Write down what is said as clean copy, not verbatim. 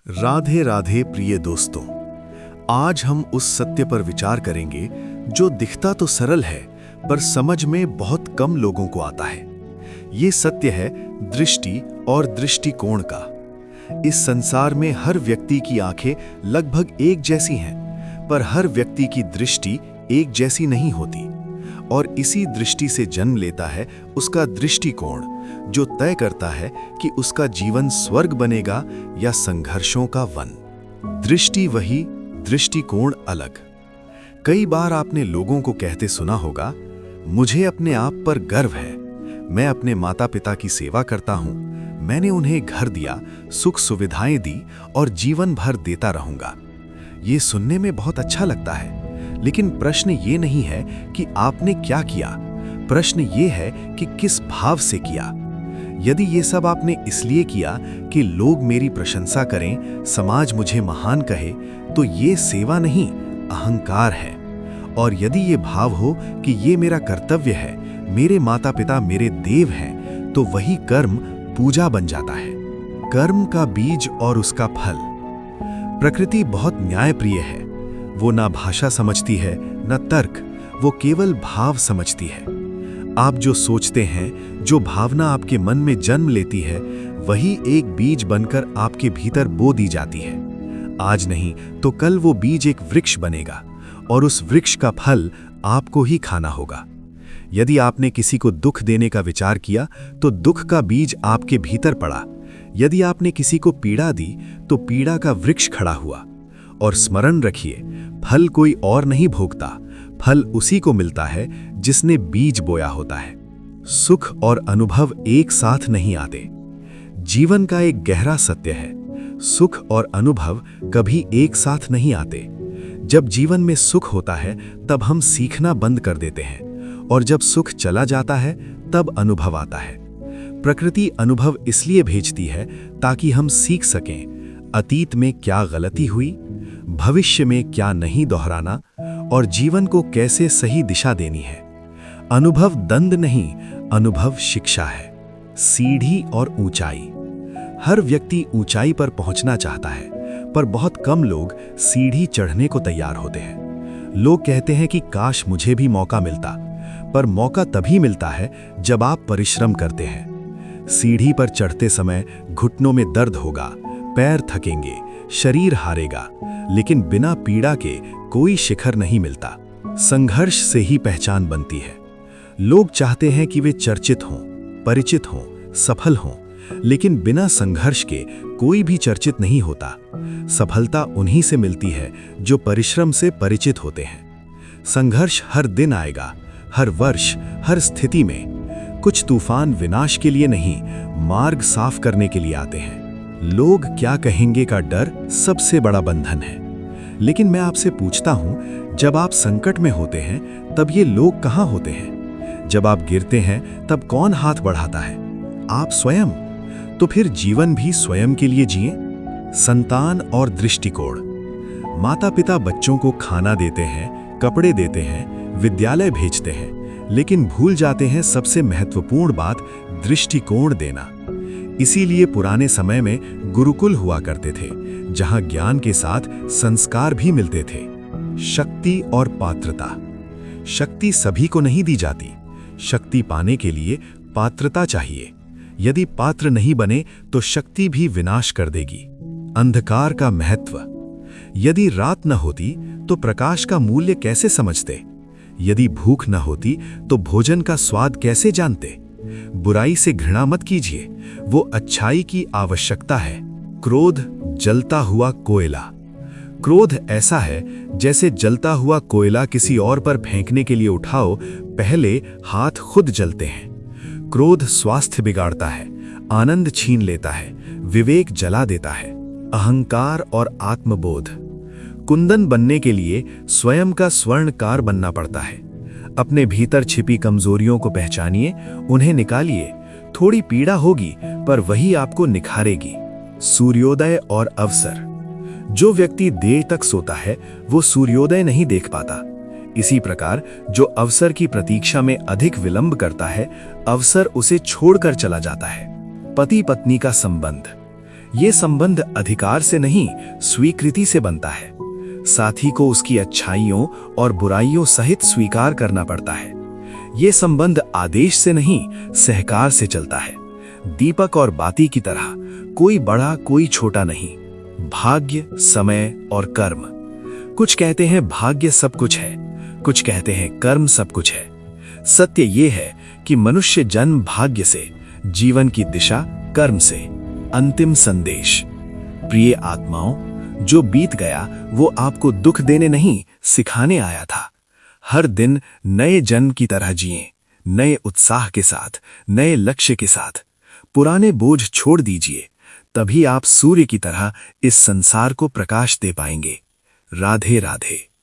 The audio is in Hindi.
राधे राधे प्रिय दोस्तों, आज हम उस सत्य पर विचार करेंगे जो दिखता तो सरल है पर समझ में बहुत कम लोगों को आता है। ये सत्य है दृष्टि और दृष्टिकोण का। इस संसार में हर व्यक्ति की आंखें लगभग एक जैसी हैं, पर हर व्यक्ति की दृष्टि एक जैसी नहीं होती और इसी दृष्टि से जन्म लेता है उसका दृष्टिकोण, जो तय करता है कि उसका जीवन स्वर्ग बनेगा या संघर्षों का वन। दृष्टि वही, दृष्टिकोण अलग। कई बार आपने लोगों को कहते सुना होगा, मुझे अपने आप पर गर्व है, मैं अपने माता पिता की सेवा करता हूं, मैंने उन्हें घर दिया, सुख सुविधाएं दी और जीवन भर देता रहूंगा। ये सुनने में बहुत अच्छा लगता है, लेकिन प्रश्न ये नहीं है कि आपने क्या किया, प्रश्न ये है कि किस भाव से किया। यदि ये सब आपने इसलिए किया कि लोग मेरी प्रशंसा करें, समाज मुझे महान कहे, तो ये सेवा नहीं, अहंकार है। और यदि ये भाव हो कि ये मेरा कर्तव्य है, मेरे माता पिता मेरे देव हैं, तो वही कर्म पूजा बन जाता है। कर्म का बीज और उसका फल। प्रकृति बहुत न्यायप्रिय है। वो ना भाषा समझती है न तर्क, वो केवल भाव समझती है। आप जो सोचते हैं, जो भावना आपके मन में जन्म लेती है, वही एक बीज बनकर आपके भीतर बो दी जाती है। आज नहीं तो कल वो बीज एक वृक्ष बनेगा और उस वृक्ष का फल आपको ही खाना होगा। यदि आपने किसी को दुख देने का विचार किया तो दुख का बीज आपके भीतर पड़ा। यदि आपने किसी को पीड़ा दी तो पीड़ा का वृक्ष खड़ा हुआ। और स्मरण रखिए, फल कोई और नहीं भोगता, फल उसी को मिलता है जिसने बीज बोया होता है। सुख और अनुभव एक साथ नहीं आते। जीवन का एक गहरा सत्य है, सुख और अनुभव कभी एक साथ नहीं आते। जब जीवन में सुख होता है तब हम सीखना बंद कर देते हैं, और जब सुख चला जाता है तब अनुभव आता है। प्रकृति अनुभव इसलिए भेजती है ताकि हम सीख सकें अतीत में क्या गलती हुई, भविष्य में क्या नहीं दोहराना और जीवन को कैसे सही दिशा देनी है। अनुभव दंड नहीं, अनुभव शिक्षा है। सीढ़ी और ऊंचाई। हर व्यक्ति ऊंचाई पर पहुंचना चाहता है, पर बहुत कम लोग सीढ़ी चढ़ने को तैयार होते हैं। लोग कहते हैं कि काश मुझे भी मौका मिलता, पर मौका तभी मिलता है जब आप परिश्रम करते हैं। सीढ़ी पर चढ़ते समय घुटनों में दर्द होगा, पैर थकेंगे, शरीर हारेगा, लेकिन बिना पीड़ा के कोई शिखर नहीं मिलता। संघर्ष से ही पहचान बनती है। लोग चाहते हैं कि वे चर्चित हों, परिचित हों, सफल हों, लेकिन बिना संघर्ष के कोई भी चर्चित नहीं होता। सफलता उन्हीं से मिलती है जो परिश्रम से परिचित होते हैं। संघर्ष हर दिन आएगा, हर वर्ष, हर स्थिति में। कुछ तूफान विनाश के लिए नहीं, मार्ग साफ करने के लिए आते हैं। लोग क्या कहेंगे का डर सबसे बड़ा बंधन है। लेकिन मैं आपसे पूछता हूं, जब आप संकट में होते हैं तब ये लोग कहां होते हैं? जब आप गिरते हैं तब कौन हाथ बढ़ाता है? आप स्वयं। तो फिर जीवन भी स्वयं के लिए जिए। संतान और दृष्टिकोण। माता पिता बच्चों को खाना देते हैं, कपड़े देते हैं, विद्यालय भेजते हैं, लेकिन भूल जाते हैं सबसे महत्वपूर्ण बात, दृष्टिकोण देना। इसीलिए पुराने समय में गुरुकुल हुआ करते थे, जहां ज्ञान के साथ संस्कार भी मिलते थे। शक्ति और पात्रता। शक्ति सभी को नहीं दी जाती। शक्ति पाने के लिए पात्रता चाहिए। यदि पात्र नहीं बने तो शक्ति भी विनाश कर देगी। अंधकार का महत्व। यदि रात न होती तो प्रकाश का मूल्य कैसे समझते? यदि भूख न होती तो भोजन का स्वाद कैसे जानते? बुराई से घृणा मत कीजिए, वो अच्छाई की आवश्यकता है। क्रोध जलता हुआ कोयला। क्रोध ऐसा है जैसे जलता हुआ कोयला किसी और पर फेंकने के लिए उठाओ, पहले हाथ खुद जलते हैं। क्रोध स्वास्थ्य बिगाड़ता है, आनंद छीन लेता है, विवेक जला देता है। अहंकार और आत्मबोध। कुंदन बनने के लिए स्वयं का स्वर्णकार बनना पड़ता है। अपने भीतर छिपी कमजोरियों को पहचानिए, उन्हें निकालिए। थोड़ी पीड़ा होगी पर वही आपको निखारेगी। सूर्योदय और अवसर। जो व्यक्ति देर तक सोता है वो सूर्योदय नहीं देख पाता। इसी प्रकार जो अवसर की प्रतीक्षा में अधिक विलंब करता है, अवसर उसे छोड़कर चला जाता है। पति पत्नी का संबंध। ये संबंध अधिकार से नहीं, स्वीकृति से बनता है। साथी को उसकी अच्छाइयों और बुराइयों सहित स्वीकार करना पड़ता है। ये संबंध आदेश से नहीं, सहकार से चलता है। दीपक और बाती की तरह, कोई बड़ा कोई छोटा नहीं। भाग्य, समय और कर्म। कुछ कहते हैं भाग्य सब कुछ है, कुछ कहते हैं कर्म सब कुछ है। सत्य ये है कि मनुष्य जन्म भाग्य से, जीवन की दिशा कर्म से। अंतिम संदेश। प्रिय आत्माओं, जो बीत गया वो आपको दुख देने नहीं, सिखाने आया था। हर दिन नए जन्म की तरह जिएं, नए उत्साह के साथ, नए लक्ष्य के साथ। पुराने बोझ छोड़ दीजिए, तभी आप सूर्य की तरह इस संसार को प्रकाश दे पाएंगे। राधे राधे।